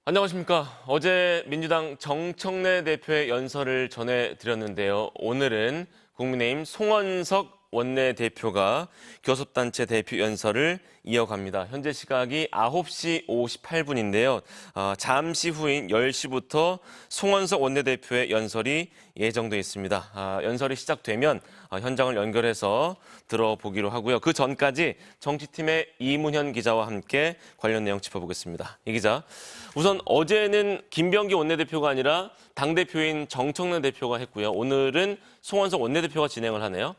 안녕하십니까. 어제 민주당 정청래 대표의 연설을 전해드렸는데요. 오늘은 국민의힘 송원석 원내대표가 교섭단체 대표 연설을 이어갑니다. 현재 시각이 9시 58분인데요. 잠시 후인 10시부터 송원석 원내대표의 연설이 예정돼 있습니다. 연설이 시작되면 현장을 연결해서 들어보기로 하고요. 그 전까지 정치팀의 이문현 기자와 함께 관련 내용 짚어보겠습니다. 이 기자, 우선 어제는 김병기 원내대표가 아니라 당대표인 정청래 대표가 했고요. 오늘은 송원석 원내대표가 진행을 하네요.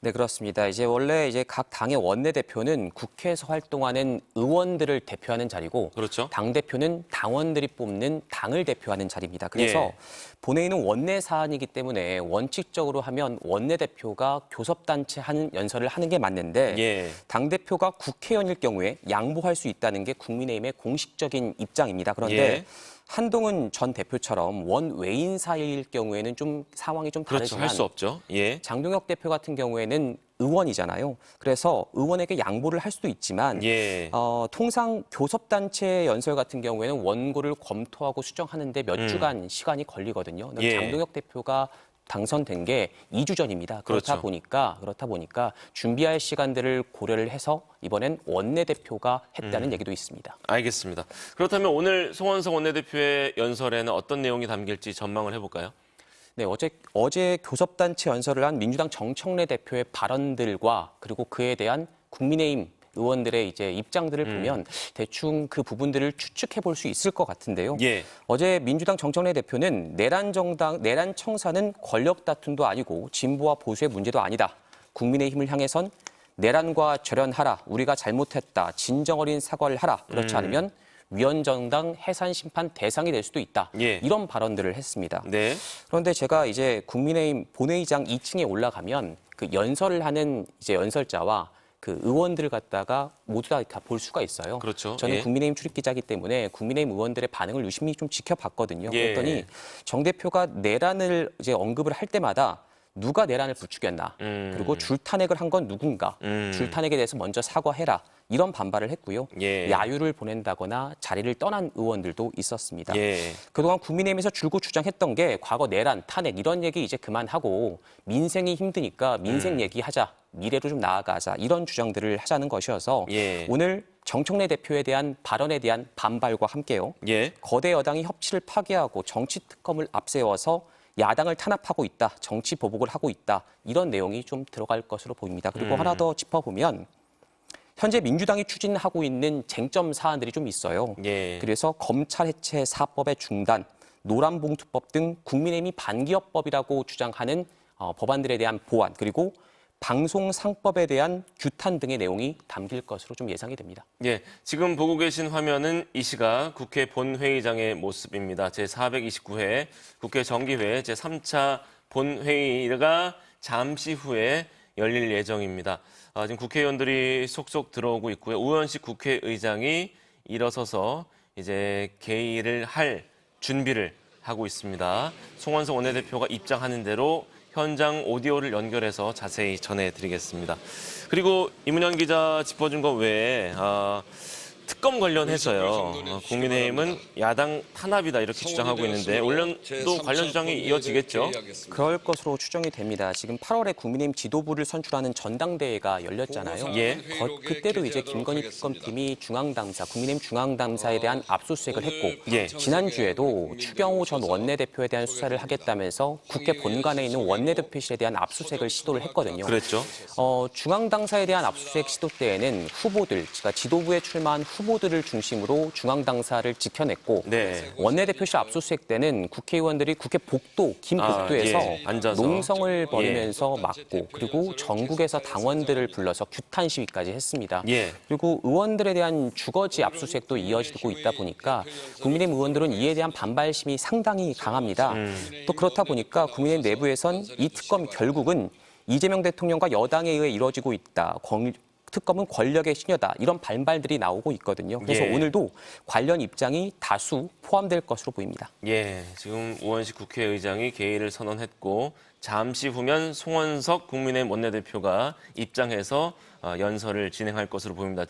네, 그렇습니다. 원래 각 당의 원내대표는 국회에서 활동하는 의원들을 대표하는 자리고, 그렇죠. 당대표는 당원들이 뽑는 당을 대표하는 자리입니다. 그래서 본회의는 원내 사안이기 때문에 원칙적으로 하면 원내대표가 교섭단체 연설을 하는 게 맞는데, 당대표가 국회의원일 경우에 양보할 수 있다는 게 국민의힘의 공식적인 입장입니다. 그런데 한동훈 전 대표처럼 원외인사일 경우에는 좀 상황이 좀 다르지만, 할 수 없죠. 장동혁 대표 같은 경우에는 의원이잖아요. 그래서 의원에게 양보를 할 수도 있지만 통상 교섭단체 연설 같은 경우에는 원고를 검토하고 수정하는데 몇 주간 시간이 걸리거든요. 장동혁 대표가 당선된 게 2주 전입니다. 그렇다 보니까 준비할 시간들을 고려를 해서 이번엔 원내대표가 했다는 얘기도 있습니다. 알겠습니다. 그렇다면 오늘 송원석 원내대표의 연설에는 어떤 내용이 담길지 전망을 해볼까요? 네, 어제 교섭단체 연설을 한 민주당 정청래 대표의 발언들과 그리고 그에 대한 국민의힘 의원들의 입장들을 보면 대충 그 부분들을 추측해 볼 수 있을 것 같은데요. 어제 민주당 정청래 대표는 내란 청사는 권력 다툼도 아니고 진보와 보수의 문제도 아니다. 국민의힘을 향해선 내란과 절연하라. 우리가 잘못했다. 진정 어린 사과를 하라. 그렇지 않으면 위헌정당 해산 심판 대상이 될 수도 있다. 이런 발언들을 했습니다. 그런데 제가 국민의힘 본회의장 2층에 올라가면 그 연설을 하는 연설자와 그 의원들을 갖다가 모두 다 볼 수가 있어요. 그렇죠. 저는 국민의힘 출입기자이기 때문에 국민의힘 의원들의 반응을 유심히 좀 지켜봤거든요. 그랬더니 정 대표가 내란을 언급을 할 때마다 누가 내란을 부추겼나, 그리고 줄탄핵을 한 건 누군가, 줄탄핵에 대해서 먼저 사과해라, 이런 반발을 했고요. 야유를 보낸다거나 자리를 떠난 의원들도 있었습니다. 그동안 국민의힘에서 줄곧 주장했던 게 과거 내란, 탄핵 이런 얘기 이제 그만하고 민생이 힘드니까 민생 얘기하자, 미래로 좀 나아가자, 이런 주장들을 하자는 것이어서 오늘 정청래 대표에 대한 발언에 대한 반발과 함께요. 거대 여당이 협치를 파괴하고 정치 특검을 앞세워서 야당을 탄압하고 있다, 정치 보복을 하고 있다, 이런 내용이 좀 들어갈 것으로 보입니다. 그리고 하나 더 짚어보면 현재 민주당이 추진하고 있는 쟁점 사안들이 좀 있어요. 그래서 검찰 해체 4법의 중단, 노란봉투법 등 국민의힘이 반기업법이라고 주장하는 법안들에 대한 보완, 그리고 방송상법에 대한 규탄 등의 내용이 담길 것으로 좀 예상이 됩니다. 지금 보고 계신 화면은 이 시각 국회 본회의장의 모습입니다. 제429회 국회 정기회 제3차 본회의가 잠시 후에 열릴 예정입니다. 지금 국회의원들이 속속 들어오고 있고요. 우현식 국회의장이 일어서서 이제 개의를 할 준비를 하고 있습니다. 송원석 원내대표가 입장하는 대로 현장 오디오를 연결해서 자세히 전해드리겠습니다. 그리고 이문현 기자 짚어준 것 외에 특검 관련해서요. 국민의힘은 야당 탄압이다 이렇게 주장하고 있는데 오늘도 관련 주장이 이어지겠죠? 그럴 것으로 추정이 됩니다. 지금 8월에 국민의힘 지도부를 선출하는 전당대회가 열렸잖아요. 그때도 김건희 특검팀이 국민의힘 중앙당사에 대한 압수수색을 했고 지난주에도 추경호 전 원내대표에 대한 수사를 하겠다면서 국회 본관에 있는 원내대표실에 대한 압수수색을 시도를 했거든요. 그랬죠. 중앙당사에 대한 압수수색 시도 때에는 후보들, 그러니까 지도부에 출마한 후보들을 중심으로 중앙당사를 지켜냈고 원내대표실 압수수색 때는 국회의원들이 국회 복도, 긴 복도에서 농성을 벌이면서 막고 그리고 전국에서 당원들을 불러서 규탄 시위까지 했습니다. 그리고 의원들에 대한 주거지 압수수색도 이어지고 있다 보니까 국민의힘 의원들은 이에 대한 반발심이 상당히 강합니다. 또 그렇다 보니까 국민의힘 내부에선 이 특검이 결국은 이재명 대통령과 여당에 의해 이루어지고 있다. 특검은 권력의 신여다. 이런 반발들이 나오고 있거든요. 그래서 오늘도 관련 입장이 다수 포함될 것으로 보입니다. 지금 우원식 국회의장이 개의를 선언했고 잠시 후면 송원석 국민의힘 원내대표가 입장해서 연설을 진행할 것으로 보입니다.